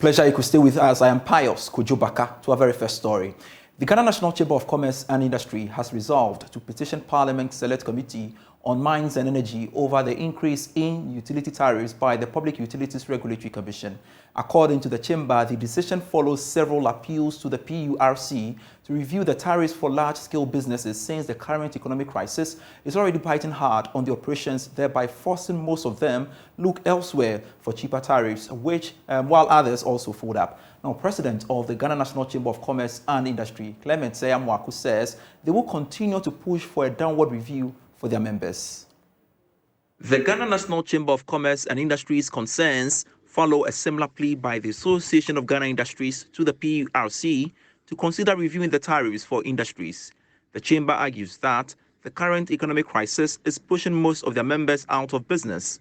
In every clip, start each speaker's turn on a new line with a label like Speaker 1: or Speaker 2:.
Speaker 1: Pleasure you could stay with us. I am Pius Kujubaka to our very first story. The Ghana National Chamber of Commerce and Industry has resolved to petition Parliament Select Committee on Mines and Energy over the increase in utility tariffs by the Public Utilities Regulatory Commission. According to the Chamber, the decision follows several appeals to the PURC to review the tariffs for large-scale businesses since the current economic crisis is already biting hard on the operations, thereby forcing most of them look elsewhere for cheaper tariffs, while others also fold up. Now, President of the Ghana National Chamber of Commerce and Industry, Clement Sayamwaku, says they will continue to push for a downward review for their members. The Ghana National Chamber of Commerce and Industry's concerns follow a similar plea by the Association of Ghana Industries to the PURC to consider reviewing the tariffs for industries. The chamber argues that the current economic crisis is pushing most of their members out of business.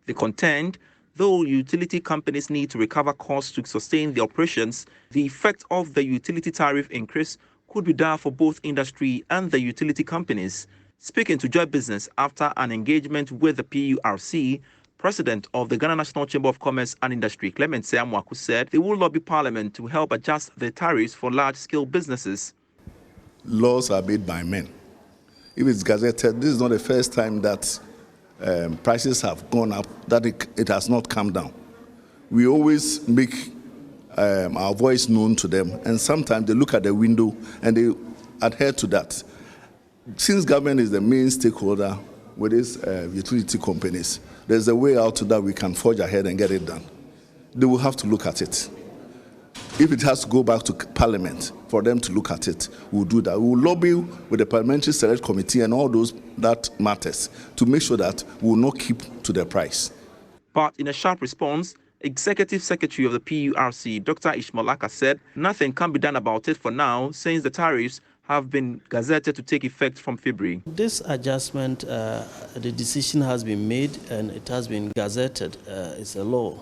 Speaker 1: They contend, though utility companies need to recover costs to sustain their operations, the effect of the utility tariff increase could be dire for both industry and the utility companies. Speaking to Joy Business after an engagement with the PURC, President of the Ghana National Chamber of Commerce and Industry, Clement Sayamwaku, said they will lobby Parliament to help adjust the tariffs for large-scale businesses.
Speaker 2: Laws are made by men. If it's gazetted, this is not the first time that prices have gone up, that it has not come down. We always make our voice known to them, and sometimes they look at the window and they adhere to that. Since government is the main stakeholder with these utility companies, there's a way out that we can forge ahead and get it done. They will have to look at it. If it has to go back to Parliament for them to look at it, we'll do that. We'll lobby with the Parliamentary Select Committee and all those that matters to make sure that we will not keep to the price.
Speaker 1: But in a sharp response, Executive Secretary of the PURC, Dr. Ishmaelaka, said nothing can be done about it for now since the tariffs have been gazetted to take effect from February.
Speaker 3: This adjustment, the decision has been made and it has been gazetted. It's a law.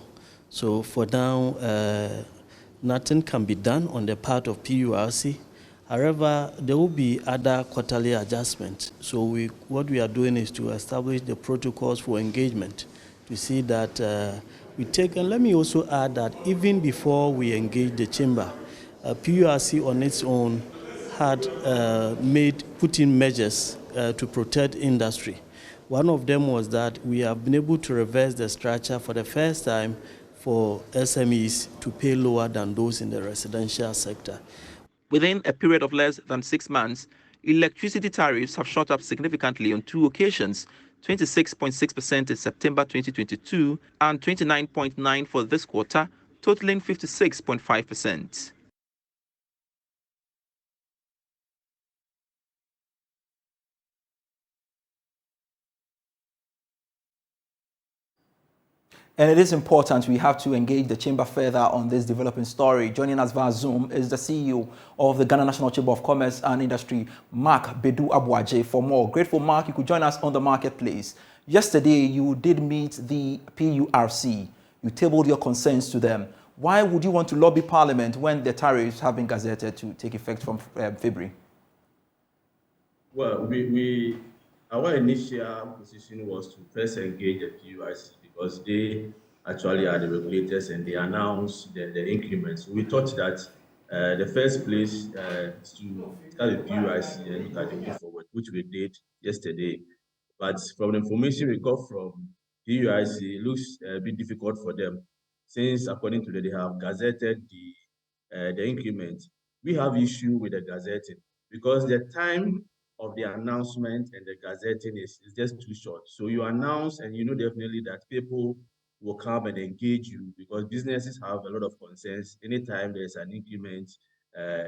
Speaker 3: So for now, nothing can be done on the part of PURC. However, there will be other quarterly adjustments. So what we are doing is to establish the protocols for engagement to see that we take, and let me also add that even before we engage the chamber, PURC on its own had put in measures to protect industry. One of them was that we have been able to reverse the structure for the first time for SMEs to pay lower than those in the residential sector.
Speaker 1: Within a period of less than 6 months, electricity tariffs have shot up significantly on two occasions, 26.6% in September 2022 and 29.9% for this quarter, totaling 56.5%. And it is important we have to engage the chamber further on this developing story. Joining us via Zoom is the CEO of the Ghana National Chamber of Commerce and Industry, Mark Bedu Abuaje. For more, grateful Mark, you could join us on the marketplace. Yesterday, you did meet the PURC. You tabled your concerns to them. Why would you want to lobby Parliament when the tariffs have been gazetted to take effect from February?
Speaker 4: Well, our initial position was to first engage the PURC because they actually are the regulators and they announced the increments. We thought that the first place is to start the PURC and look at the way forward, which we did yesterday. But from the information we got from PURC, it looks a bit difficult for them since, according to them, they have gazetted the increment. We have issue with the gazetting because the time of the announcement and the gazetting is just too short. So you announce and you know definitely that people will come and engage you because businesses have a lot of concerns anytime there's an increment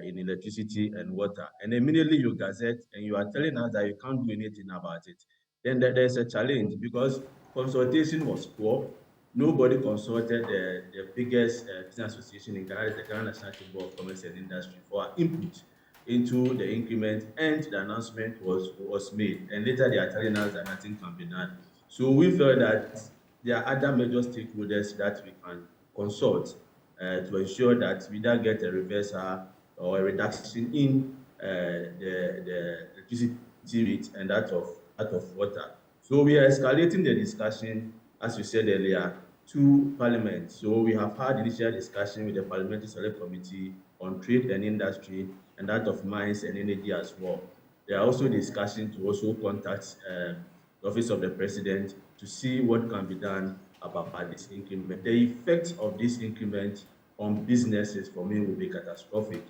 Speaker 4: in electricity and water. And immediately you gazette and you are telling us that you can't do anything about it. Then there's a challenge because consultation was poor. Nobody consulted the biggest business association in Ghana, the Ghana National Chamber of Commerce and Industry, for our input into the increment, and the announcement was made. And later they are telling us that nothing can be done. So we felt that there are other major stakeholders that we can consult to ensure that we don't get a reversal or a reduction in the electricity rate and that of water. So we are escalating the discussion, as you said earlier, to Parliament. So we have had initial discussion with the Parliamentary Select Committee on Trade and Industry and that of Mines and Energy as well. There are also discussions to also contact the Office of the President to see what can be done about this increment. The effect of this increment on businesses for me will be catastrophic.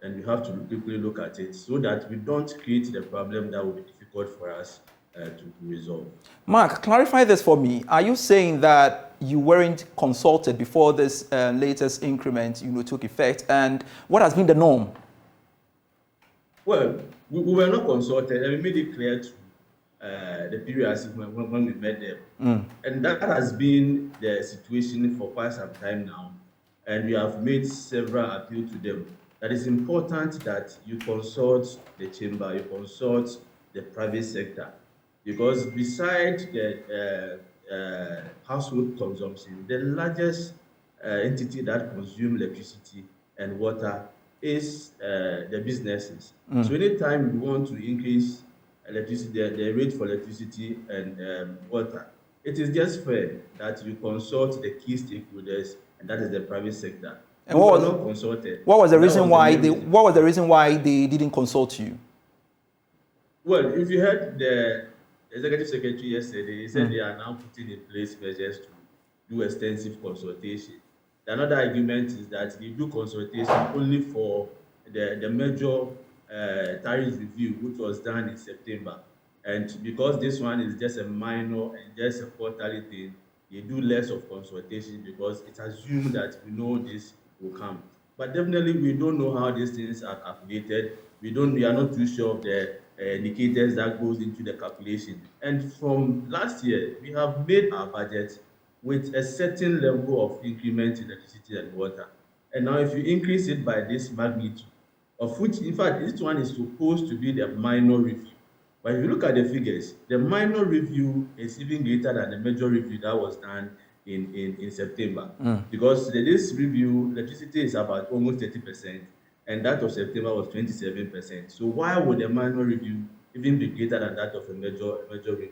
Speaker 4: And we have to quickly look at it so that we don't create the problem that will be difficult for us to resolve.
Speaker 1: Mark, clarify this for me. Are you saying that you weren't consulted before this latest increment took effect? And what has been the norm?
Speaker 4: Well, we were not consulted, and we made it clear to the PUIC when we met them. And that has been the situation for quite some time now. And we have made several appeals to them. That it's important that you consult the chamber, you consult the private sector. Because besides the household consumption, the largest entity that consumes electricity and water is the businesses. So anytime we want to increase electricity, the rate for electricity and water, it is just fair that you consult the key stakeholders, and that is the private sector.
Speaker 1: And what was the reason why they didn't consult you?
Speaker 4: Well, if you heard the executive secretary yesterday, he said they are now putting in place measures to do extensive consultation. Another argument is that they do consultation only for the major tariff review, which was done in September. And because this one is just a minor and just a quarterly thing, they do less of consultation because it's assumed that we know this will come. But definitely we don't know how these things are calculated. We are not too sure of the indicators that goes into the calculation. And from last year, we have made our budget with a certain level of increment in electricity and water. And now if you increase it by this magnitude, of which, in fact, this one is supposed to be the minor review. But if you look at the figures, the minor review is even greater than the major review that was done in September. Because this review, electricity is about almost 30%, and that of September was 27%. So why would the minor review even be greater than that of a major review?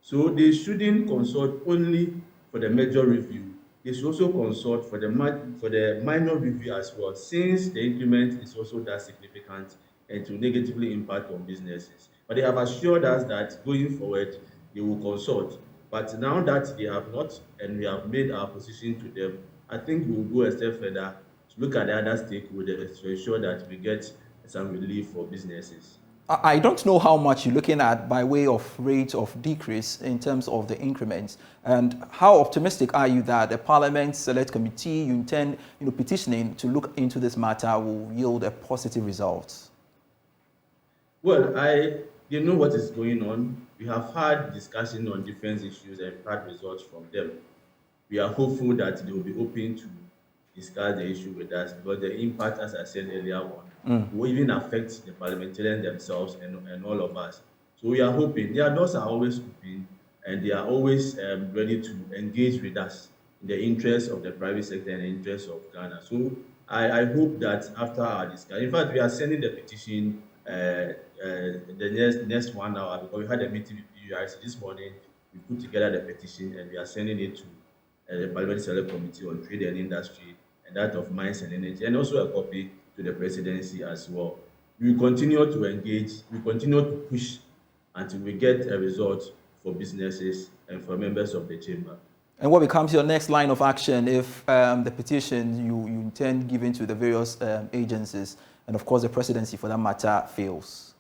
Speaker 4: So they shouldn't consult only for the major review. They should also consult for the minor review as well, since the increment is also that significant and to negatively impact on businesses. But they have assured us that going forward, they will consult. But now that they have not, and we have made our position to them, I think we will go a step further to look at the other stakeholders to ensure that we get some relief for businesses.
Speaker 1: I don't know how much you're looking at by way of rate of decrease in terms of the increments, and how optimistic are you that the Parliament Select Committee you intend petitioning to look into this matter will yield a positive result?
Speaker 4: Well, they know what is going on. We have had discussion on different issues and had results from them. We are hopeful that they will be open to discuss the issue with us, because the impact, as I said earlier on, will even affect the parliamentarians themselves and all of us. So we are hoping. Their doors are always open, and they are always ready to engage with us in the interest of the private sector and the interest of Ghana. So I hope that after our discussion, in fact, we are sending the petition the next 1 hour, because we had a meeting with PUIC this morning. We put together the petition and we are sending it to the Parliamentary Select Committee on Trade and Industry, and that of Mines and Energy, and also a copy to the presidency as well. We will continue to engage, we continue to push until we get a result for businesses and for members of the chamber.
Speaker 1: And what becomes your next line of action if the petition you intend giving to the various agencies, and of course the presidency for that matter, fails?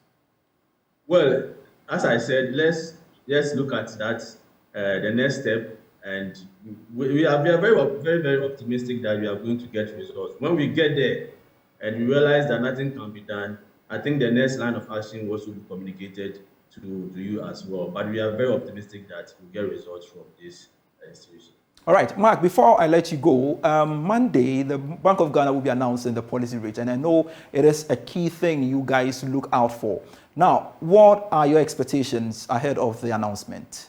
Speaker 4: Well, as I said, let's look at that, the next step, and we are very optimistic that we are going to get results. When we get there and we realize that nothing can be done, I think the next line of action will also be communicated to you as well. But we are very optimistic that we'll get results from this institution.
Speaker 1: All right, Mark, before I let you go, Monday, the Bank of Ghana will be announcing the policy rate, and I know it is a key thing you guys look out for. Now, what are your expectations ahead of the announcement?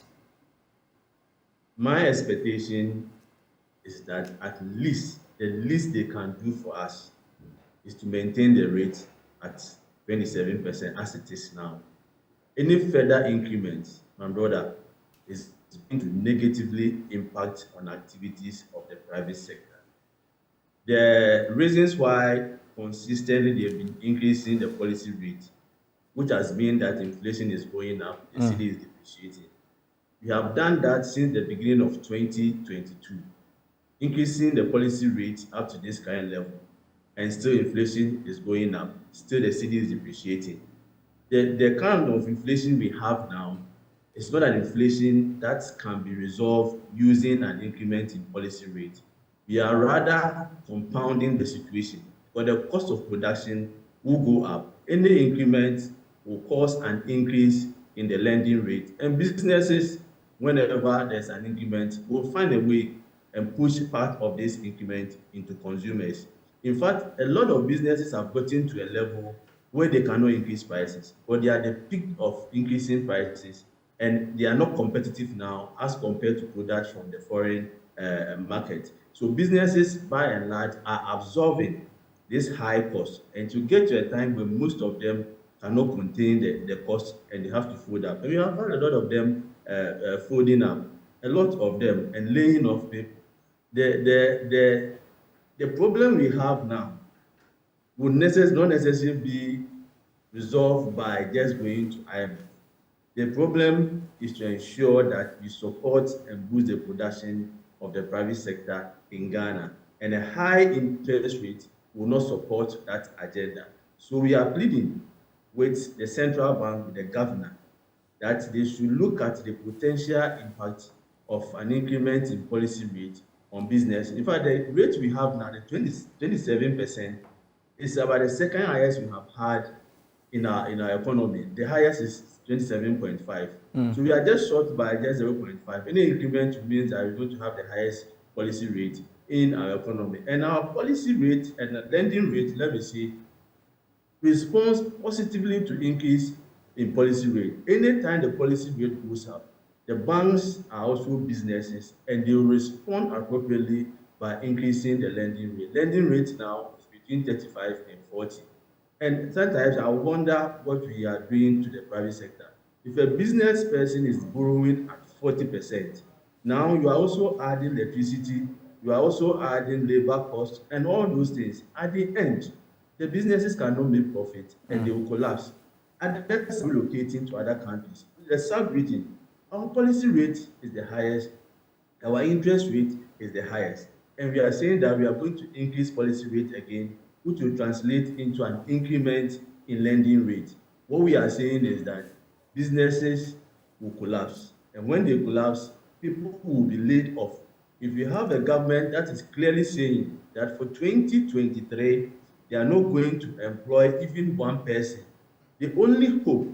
Speaker 4: My expectation is that at least, the least they can do for us is to maintain the rate at 27% as it is now. Any further increment, my brother, is going to negatively impact on activities of the private sector. The reasons why consistently they have been increasing the policy rate, which has been that inflation is going up, the cedi is depreciating. We have done that since the beginning of 2022, increasing the policy rate up to this current level, and still inflation is going up, still the cedi is depreciating. The kind of inflation we have now is not an inflation that can be resolved using an increment in policy rate. We are rather compounding the situation, but the cost of production will go up. Any increment will cause an increase in the lending rate, and businesses, whenever there's an increment, will find a way and push part of this increment into consumers. In fact, a lot of businesses have gotten to a level where they cannot increase prices, but they are at the peak of increasing prices, and they are not competitive now as compared to products from the foreign market. So businesses, by and large, are absorbing this high cost, and to get to a time when most of them cannot contain the cost and they have to fold up. And we have had a lot of them folding up, a lot of them, and laying off people. The problem we have now would not necessarily be resolved by just going to IMF. The problem is to ensure that we support and boost the production of the private sector in Ghana, and a high interest rate will not support that agenda. So we are pleading with the central bank, with the governor, that they should look at the potential impact of an increment in policy rate on business. In fact, the rate we have now, the 27%, is about the second highest we have had in our economy. The highest is 27.5. So we are just short by just 0.5. Any increment means that we're going to have the highest policy rate in our economy. And our policy rate and the lending rate, let me say, responds positively to increase in policy rate. Anytime the policy rate goes up, the banks are also businesses, and they will respond appropriately by increasing the lending rate. Lending rate now is between 35 and 40. And sometimes I wonder what we are doing to the private sector. If a business person is borrowing at 40%, now you are also adding electricity, you are also adding labor costs, and all those things. At the end, the businesses cannot make profit, and they will collapse. And that's relocating to other countries. The sub-region, our policy rate is the highest, our interest rate is the highest, and we are saying that we are going to increase policy rate again, which will translate into an increment in lending rate. What we are saying is that businesses will collapse, and when they collapse, people will be laid off. If you have a government that is clearly saying that for 2023, they are not going to employ even one person, the only hope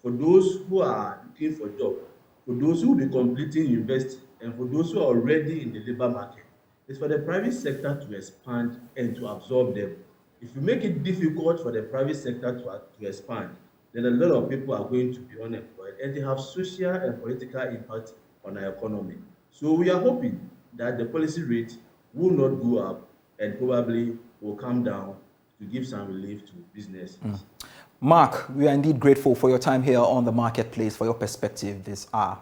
Speaker 4: for those who are looking for jobs, for those who will be completing university, and for those who are already in the labor market, is for the private sector to expand and to absorb them. If you make it difficult for the private sector to expand, then a lot of people are going to be unemployed, and they have social and political impact on our economy. So we are hoping that the policy rate will not go up and probably will come down to give some relief to businesses.
Speaker 1: Mark, we are indeed grateful for your time here on The Marketplace, for your perspective this hour.